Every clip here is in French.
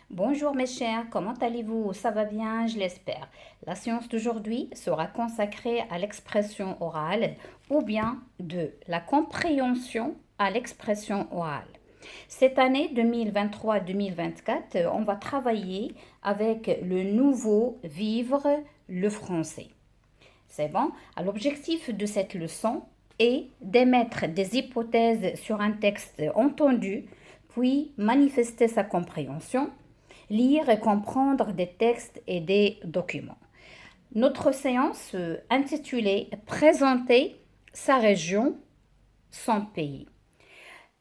Bonjour mes chers, comment allez-vous? Ça va bien, je l'espère. La séance d'aujourd'hui sera consacrée à l'expression orale ou bien de la compréhension à l'expression orale. Cette année 2023-2024, on va travailler avec le nouveau vivre le français. C'est bon? L'objectif de cette leçon est d'émettre des hypothèses sur un texte entendu, puis manifester sa compréhension, lire et comprendre des textes et des documents. Notre séance intitulée Présenter sa région, son pays.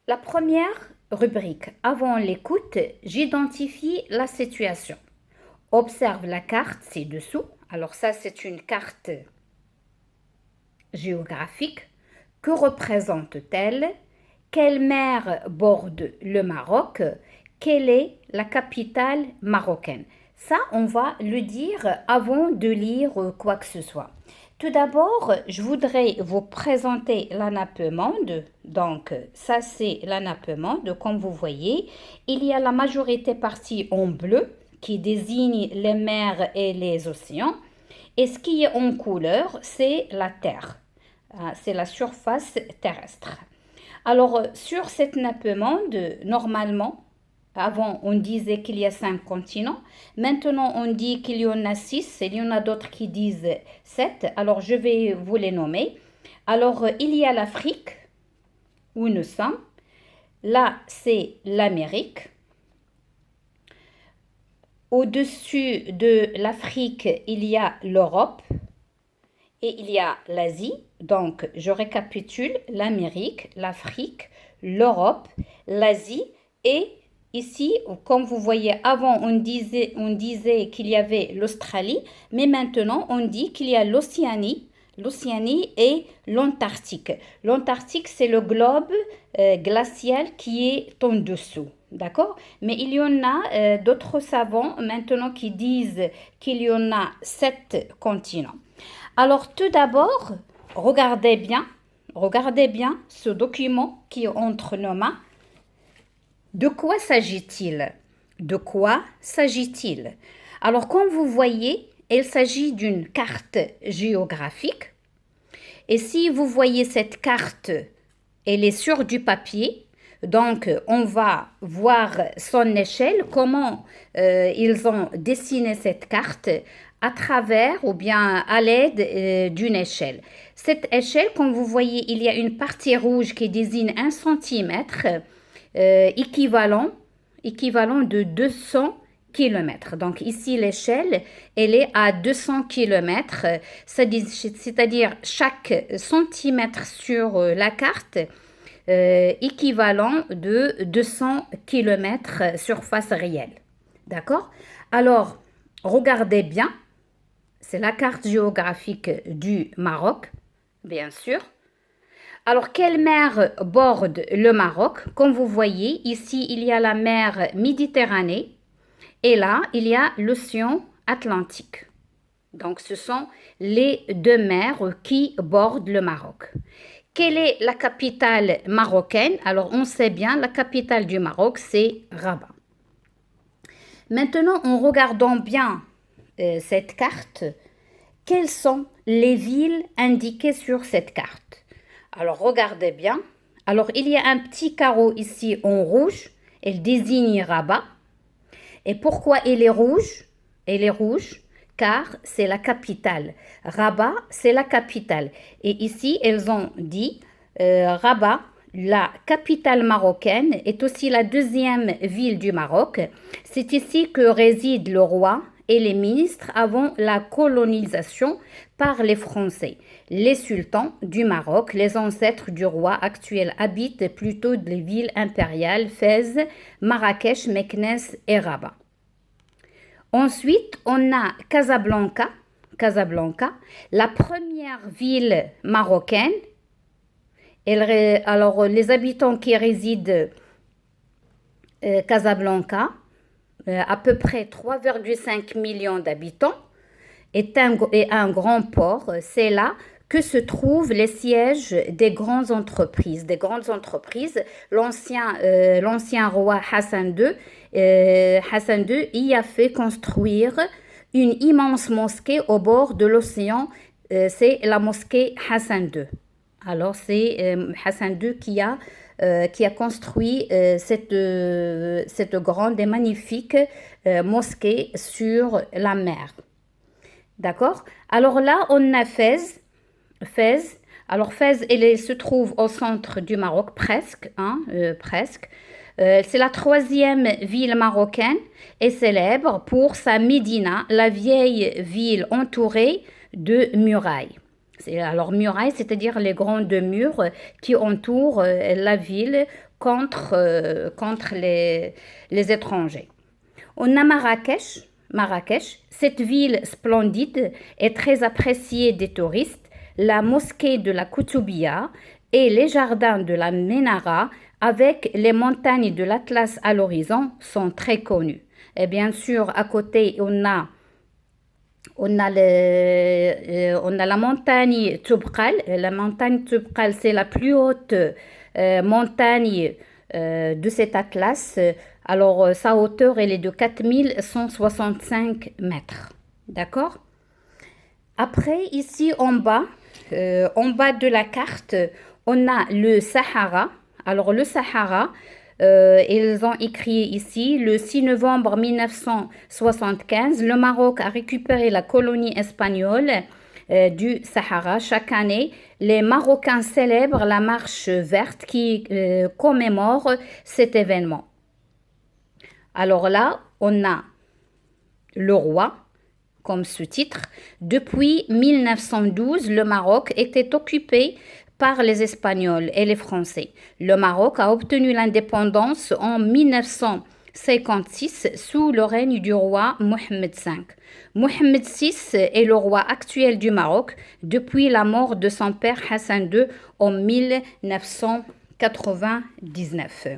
La première rubrique, avant l'écoute, j'identifie la situation. Observe la carte ci-dessous. Alors ça, c'est une carte géographique. Que représente-t-elle? Quelle mer borde le Maroc? Quelle est la capitale marocaine? Ça, on va le dire avant de lire quoi que ce soit. Tout d'abord, je voudrais vous présenter la nappe monde. Donc, ça, c'est la nappe monde. Comme vous voyez, il y a la majorité partie en bleu qui désigne les mers et les océans. Et ce qui est en couleur, c'est la terre. C'est la surface terrestre. Alors, sur cette nappe monde, normalement, avant, on disait qu'il y a 5 continents. Maintenant, on dit qu'il y en a 6. Il y en a d'autres qui disent 7. Alors, je vais vous les nommer. Alors, il y a l'Afrique, où nous sommes. Là, c'est l'Amérique. Au-dessus de l'Afrique, il y a l'Europe. Et il y a l'Asie. Donc, je récapitule l'Amérique, l'Afrique, l'Europe, l'Asie et ici, comme vous voyez, avant on disait qu'il y avait l'Australie, mais maintenant on dit qu'il y a l'Océanie et l'Antarctique. L'Antarctique, c'est le globe glacial qui est en dessous. D'accord? Mais il y en a d'autres savants maintenant qui disent qu'il y en a 7 continents. Alors tout d'abord, regardez bien ce document qui est entre nos mains. De quoi s'agit-il? De quoi s'agit-il? Alors comme vous voyez, il s'agit d'une carte géographique. Et si vous voyez cette carte, elle est sur du papier. Donc, on va voir son échelle, comment ils ont dessiné cette carte à travers ou bien à l'aide d'une échelle. Cette échelle, comme vous voyez, il y a une partie rouge qui désigne 1 centimètre équivalent de 200 kilomètres. Donc ici, l'échelle, elle est à 200 kilomètres, c'est-à-dire chaque centimètre sur la carte équivalent de 200 kilomètres surface réelle. D'accord? Alors, regardez bien, c'est la carte géographique du Maroc, bien sûr. Alors, quelle mer borde le Maroc? Comme vous voyez, ici, il y a la mer Méditerranée et là, il y a l'océan Atlantique. Donc, ce sont les deux mers qui bordent le Maroc. Quelle est la capitale marocaine? Alors, on sait bien, la capitale du Maroc, c'est Rabat. Maintenant, en regardant bien cette carte, quelles sont les villes indiquées sur cette carte? Alors, regardez bien. Alors, il y a un petit carreau ici en rouge. Elle désigne Rabat. Et pourquoi elle est rouge? Elle est rouge car c'est la capitale. Rabat, c'est la capitale. Et ici, elles ont dit Rabat, la capitale marocaine, est aussi la deuxième ville du Maroc. C'est ici que réside le roi et les ministres avant la colonisation par les Français. Les sultans du Maroc, les ancêtres du roi actuel, habitent plutôt les villes impériales Fès, Marrakech, Meknès et Rabat. Ensuite, on a Casablanca, la première ville marocaine. Alors, les habitants qui résident Casablanca, à peu près 3,5 millions d'habitants, est un grand port. C'est là que se trouvent les sièges des grandes entreprises. L'ancien roi Hassan II y a fait construire une immense mosquée au bord de l'océan. C'est la mosquée Hassan II. Alors c'est Hassan II qui a construit cette grande et magnifique mosquée sur la mer. D'accord? Alors là, on a Fès. Alors Fès, se trouve au centre du Maroc, presque. Presque. C'est la troisième ville marocaine et célèbre pour sa Médina, la vieille ville entourée de murailles. Alors murailles, c'est-à-dire les grandes murs qui entourent la ville contre les étrangers. On a Marrakech, cette ville splendide est très appréciée des touristes. La mosquée de la Koutoubia et les jardins de la Ménara avec les montagnes de l'Atlas à l'horizon sont très connus. Et bien sûr, à côté, on a la montagne Toubkal. La montagne Toubkal, c'est la plus haute montagne de cet atlas. Alors, sa hauteur, elle est de 4165 mètres. D'accord? Après, ici en bas de la carte, on a le Sahara. Alors, le Sahara, ils ont écrit ici, le 6 novembre 1975, le Maroc a récupéré la colonie espagnole du Sahara. Chaque année, les Marocains célèbrent la marche verte qui commémore cet événement. Alors là, on a le roi comme sous-titre. Depuis 1912, le Maroc était occupé par les Espagnols et les Français. Le Maroc a obtenu l'indépendance en 1956 sous le règne du roi Mohammed V. Mohammed VI est le roi actuel du Maroc depuis la mort de son père Hassan II en 1999.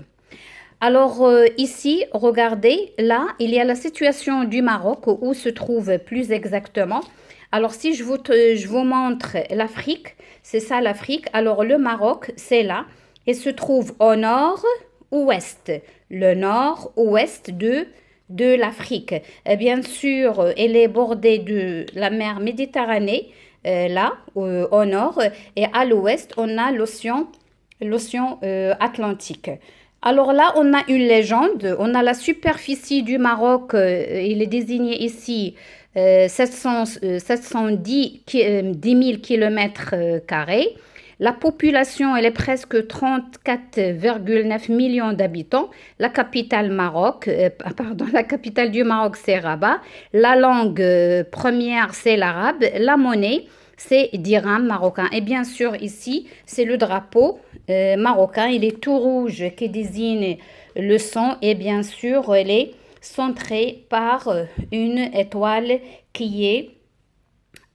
Alors ici, regardez, là, il y a la situation du Maroc où se trouve plus exactement. Alors si je vous montre l'Afrique, c'est ça l'Afrique. Alors le Maroc, c'est là et se trouve au nord-ouest. Le nord-ouest de l'Afrique. Bien sûr, elle est bordée de la mer Méditerranée, là, au nord. Et à l'ouest, on a l'océan Atlantique. Alors là, on a une légende. On a la superficie du Maroc. Il est désigné ici 710 000 kilomètres carrés. La population, elle est presque 34,9 millions d'habitants. La capitale la capitale du Maroc, c'est Rabat. La langue première, c'est l'arabe. La monnaie, c'est dirham marocain. Et bien sûr, ici, c'est le drapeau marocain. Il est tout rouge qui désigne le sang. Et bien sûr, elle est centrée par une étoile qui est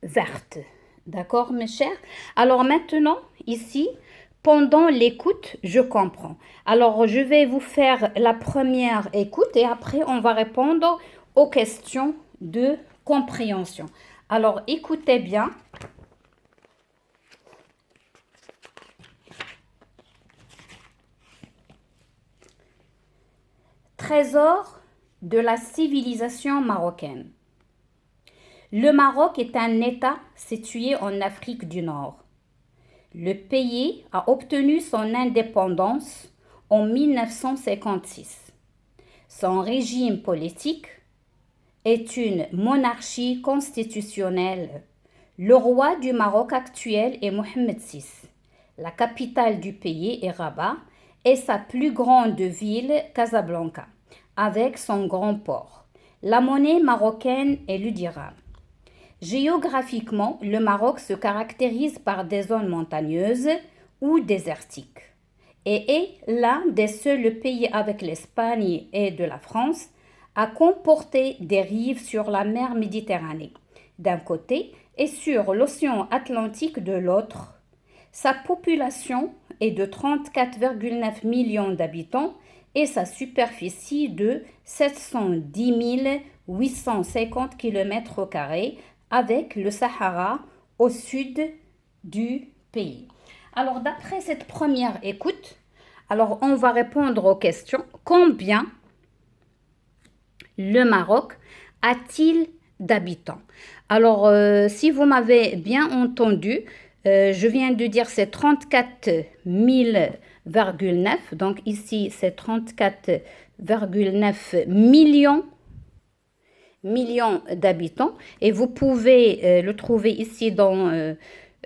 verte. D'accord, mes chers? Alors maintenant, ici, pendant l'écoute, je comprends. Alors, je vais vous faire la première écoute et après, on va répondre aux questions de compréhension. Alors, écoutez bien. Trésor de la civilisation marocaine. Le Maroc est un État situé en Afrique du Nord. Le pays a obtenu son indépendance en 1956. Son régime politique est une monarchie constitutionnelle. Le roi du Maroc actuel est Mohammed VI. La capitale du pays est Rabat et sa plus grande ville, Casablanca, avec son grand port. La monnaie marocaine est le dirham. Géographiquement, le Maroc se caractérise par des zones montagneuses ou désertiques et est l'un des seuls pays avec l'Espagne et de la France à comporter des rives sur la mer Méditerranée d'un côté et sur l'océan Atlantique de l'autre. Sa population est de 34,9 millions d'habitants et sa superficie de 710 850 km² avec le Sahara au sud du pays. Alors, d'après cette première écoute, alors on va répondre aux questions. Combien le Maroc a-t-il d'habitants? Alors, si vous m'avez bien entendu, je viens de dire c'est 34 000,9. Donc ici, c'est 34,9 millions d'habitants. Et vous pouvez le trouver ici dans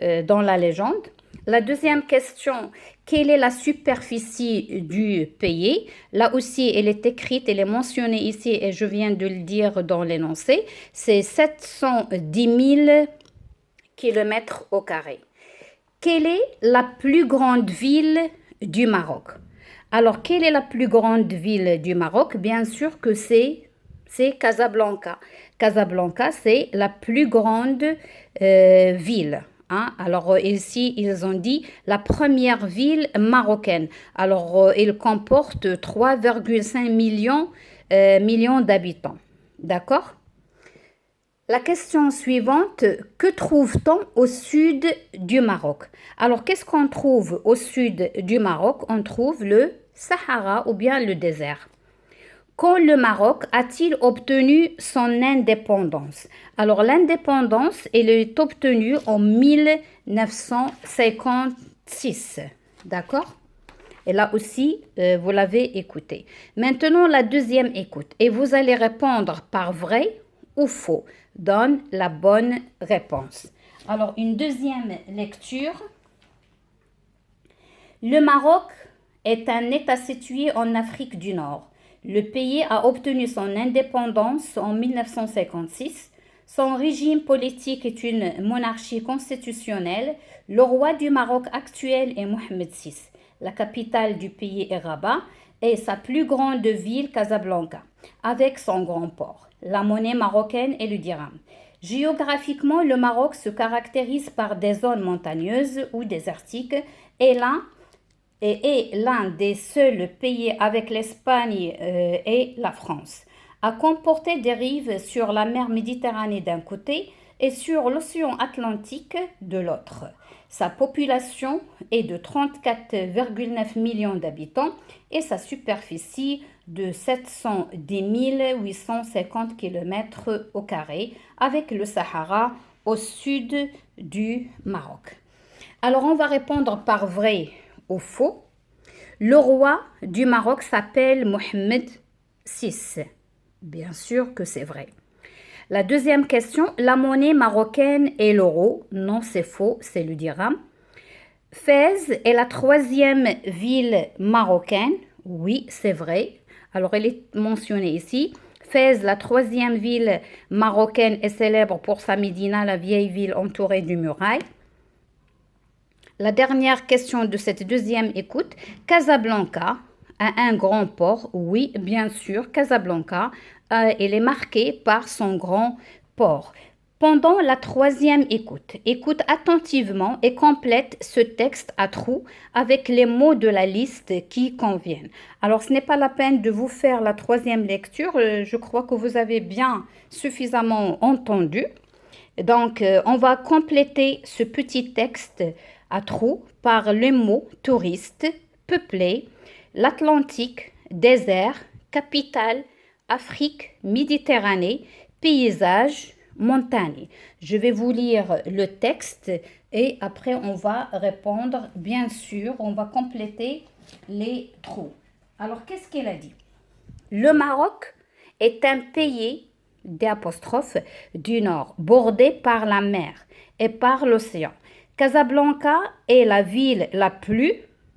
la légende. La deuxième question, quelle est la superficie du pays? Là aussi, elle est écrite, elle est mentionnée ici et je viens de le dire dans l'énoncé. C'est 710 000 kilomètres au carré. Quelle est la plus grande ville du Maroc? Alors, quelle est la plus grande ville du Maroc? Bien sûr que c'est Casablanca. Casablanca, c'est la plus grande ville. Hein? Alors ici, ils ont dit la première ville marocaine. Alors, il comporte 3,5 millions d'habitants. D'accord? La question suivante, que trouve-t-on au sud du Maroc? Alors, qu'est-ce qu'on trouve au sud du Maroc? On trouve le Sahara ou bien le désert. Quand le Maroc a-t-il obtenu son indépendance? Alors, l'indépendance, elle est obtenue en 1956. D'accord? Et là aussi, vous l'avez écouté. Maintenant, la deuxième écoute. Et vous allez répondre par vrai ou faux. Donne la bonne réponse. Alors, une deuxième lecture. Le Maroc est un État situé en Afrique du Nord. Le pays a obtenu son indépendance en 1956. Son régime politique est une monarchie constitutionnelle. Le roi du Maroc actuel est Mohamed VI. La capitale du pays est Rabat et sa plus grande ville Casablanca, avec son grand port. La monnaie marocaine est le dirham. Géographiquement, le Maroc se caractérise par des zones montagneuses ou désertiques et est l'un des seuls pays avec l'Espagne et la France à comporter des rives sur la mer Méditerranée d'un côté et sur l'océan Atlantique de l'autre. Sa population est de 34,9 millions d'habitants et sa superficie de 710 850 km au carré avec le Sahara au sud du Maroc. Alors on va répondre par vrai ou faux. Le roi du Maroc s'appelle Mohamed VI. Bien sûr que c'est vrai. La deuxième question, la monnaie marocaine est l'euro. Non, c'est faux, c'est le dirham. Fès est la troisième ville marocaine. Oui, c'est vrai. Alors, elle est mentionnée ici. Fès, la troisième ville marocaine, est célèbre pour sa médina, la vieille ville entourée de murailles. La dernière question de cette deuxième écoute, Casablanca a un grand port. Oui, bien sûr, Casablanca, elle est marquée par son grand port. Pendant la troisième écoute, écoute attentivement et complète ce texte à trous avec les mots de la liste qui conviennent. Alors, ce n'est pas la peine de vous faire la troisième lecture. Je crois que vous avez bien suffisamment entendu. Donc, on va compléter ce petit texte à trous par le mot touriste, peuplé, l'Atlantique, désert, capitale, Afrique, Méditerranée, paysage, montagne. Je vais vous lire le texte et après on va répondre. Bien sûr, on va compléter les trous. Alors, qu'est-ce qu'elle a dit? Le Maroc est un pays d'apostrophe du nord, bordé par la mer et par l'océan. Casablanca est la ville la plus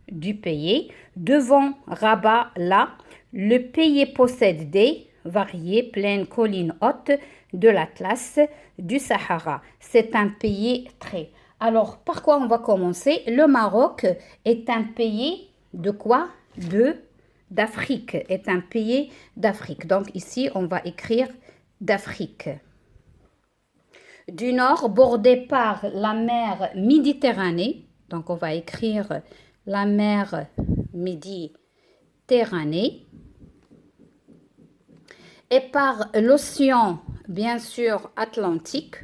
du pays. Devant Rabat, là, le pays possède des variées plaines collines hautes de l'Atlas du Sahara. C'est un pays très. Alors, par quoi on va commencer? Le Maroc est un pays de quoi? D'Afrique, est un pays d'Afrique. Donc ici, on va écrire d'Afrique. Du nord, bordé par la mer Méditerranée. Donc on va écrire la mer Méditerranée. Et par l'océan, bien sûr, Atlantique.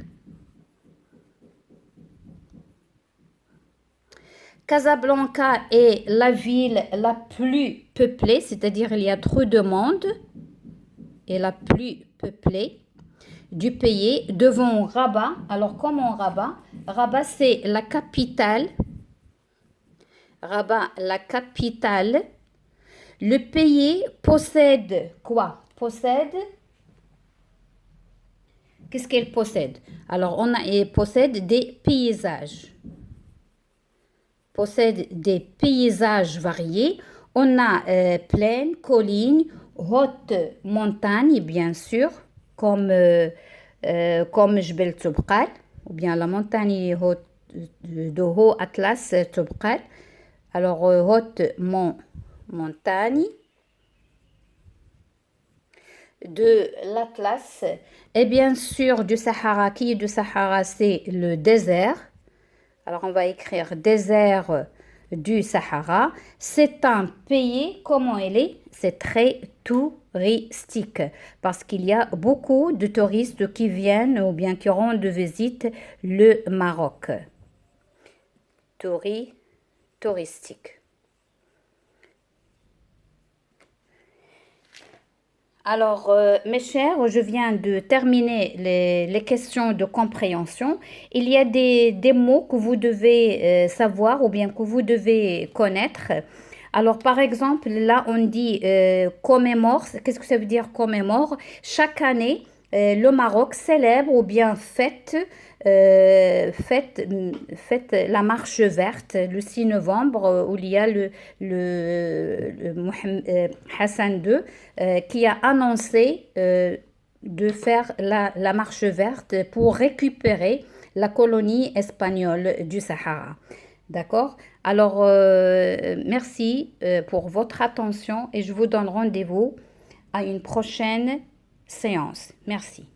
Casablanca est la ville la plus peuplée, c'est-à-dire il y a trop de monde, et la plus peuplée du pays, devant Rabat. Alors, comment Rabat? Rabat, c'est la capitale. Rabat, la capitale. Le pays possède quoi? Qu'est-ce qu'elle possède? Alors, il possède des paysages. Possède des paysages variés. On a plaines, collines, hautes montagnes, bien sûr, comme Jbel Toubkal, ou bien la montagne haute, de Haut Atlas Toubkal. Alors, haute montagne de l'Atlas, et bien sûr du Sahara. Qui est du Sahara? C'est le désert. Alors, on va écrire désert du Sahara. C'est un pays, comment il est? C'est très touristique parce qu'il y a beaucoup de touristes qui viennent ou bien qui rendent visite le Maroc. Touristique. Alors, mes chers, je viens de terminer les questions de compréhension. Il y a des mots que vous devez savoir ou bien que vous devez connaître. Alors, par exemple, là, on dit commémore. Qu'est-ce que ça veut dire commémore? Chaque année, le Maroc célèbre ou bien fête la marche verte le 6 novembre où il y a Hassan II qui a annoncé de faire la marche verte pour récupérer la colonie espagnole du Sahara. D'accord? Alors, merci pour votre attention et je vous donne rendez-vous à une prochaine séance. Merci.